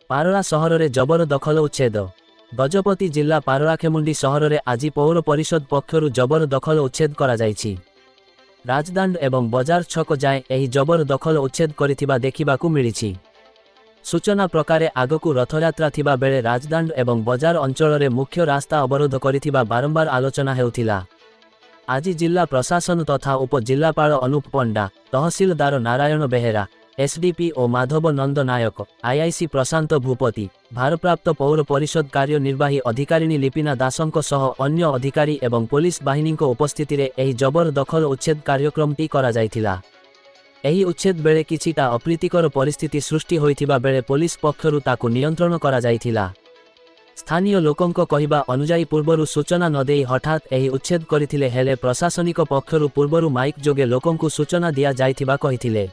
ପାରଳା ସହରରେ ଜବରଦଖଲ ଉଚ୍ଛେଦ। ଗଜପତି ଜିଲ୍ଲା ପାରଳାଖେମୁଣ୍ଡି ସହରରେ ଆଜି ପୌର ପରିଷଦ ପକ୍ଷରୁ ଜବରଦଖଲ ଉଚ୍ଛେଦ କରାଯାଇଛି। ରାଜଦାଣ୍ଡ ଏବଂ ବଜାର ଛକ ଯାଏଁ ଏହି ଜବରଦଖଲ ଉଚ୍ଛେଦ କରିଥିବା ଦେଖିବାକୁ ମିଳିଛି। ସୂଚନା ପ୍ରକାରେ ଆଗକୁ ରଥଯାତ୍ରା ଥିବା ବେଳେ ରାଜଦାଣ୍ଡ ଏବଂ ବଜାର ଅଞ୍ଚଳରେ ମୁଖ୍ୟ ରାସ୍ତା ଅବରୋଧ କରିଥିବା ବାରମ୍ବାର ଆଲୋଚନା ହେଉଥିଲା। ଆଜି ଜିଲ୍ଲା ପ୍ରଶାସନ ତଥା ଉପଜିଲ୍ଲାପାଳ ଅନୁପ ପଣ୍ଡା, ତହସିଲଦାର ନାରାୟଣ ବେହେରା, ଏସ୍ଡିପିଓ ମାଧବ ନନ୍ଦ ନାୟକ, ଆଇଆଇସି ପ୍ରଶାନ୍ତ ଭୂପତି, ଭାରପ୍ରାପ୍ତ ପୌର ପରିଷଦ କାର୍ଯ୍ୟନିର୍ବାହୀ ଅଧିକାରିଣୀ ଲିପିନା ଦାସଙ୍କ ସହ ଅନ୍ୟ ଅଧିକାରୀ ଏବଂ ପୋଲିସ ବାହିନୀଙ୍କ ଉପସ୍ଥିତିରେ ଏହି ଜବରଦଖଲ ଉଚ୍ଛେଦ କାର୍ଯ୍ୟକ୍ରମଟି କରାଯାଇଥିଲା। ଏହି ଉଚ୍ଛେଦ ବେଳେ କିଛିଟା ଅପ୍ରୀତିକର ପରିସ୍ଥିତି ସୃଷ୍ଟି ହୋଇଥିବା ବେଳେ ପୋଲିସ ପକ୍ଷରୁ ତାକୁ ନିୟନ୍ତ୍ରଣ କରାଯାଇଥିଲା। ସ୍ଥାନୀୟ ଲୋକଙ୍କ କହିବା ଅନୁଯାୟୀ ପୂର୍ବରୁ ସୂଚନା ନ ଦେଇ ହଠାତ୍ ଏହି ଉଚ୍ଛେଦ କରିଥିଲେ ହେଲେ ପ୍ରଶାସନିକ ପକ୍ଷରୁ ପୂର୍ବରୁ ମାଇକ୍ ଯୋଗେ ଲୋକଙ୍କୁ ସୂଚନା ଦିଆଯାଇଥିବା କହିଥିଲେ।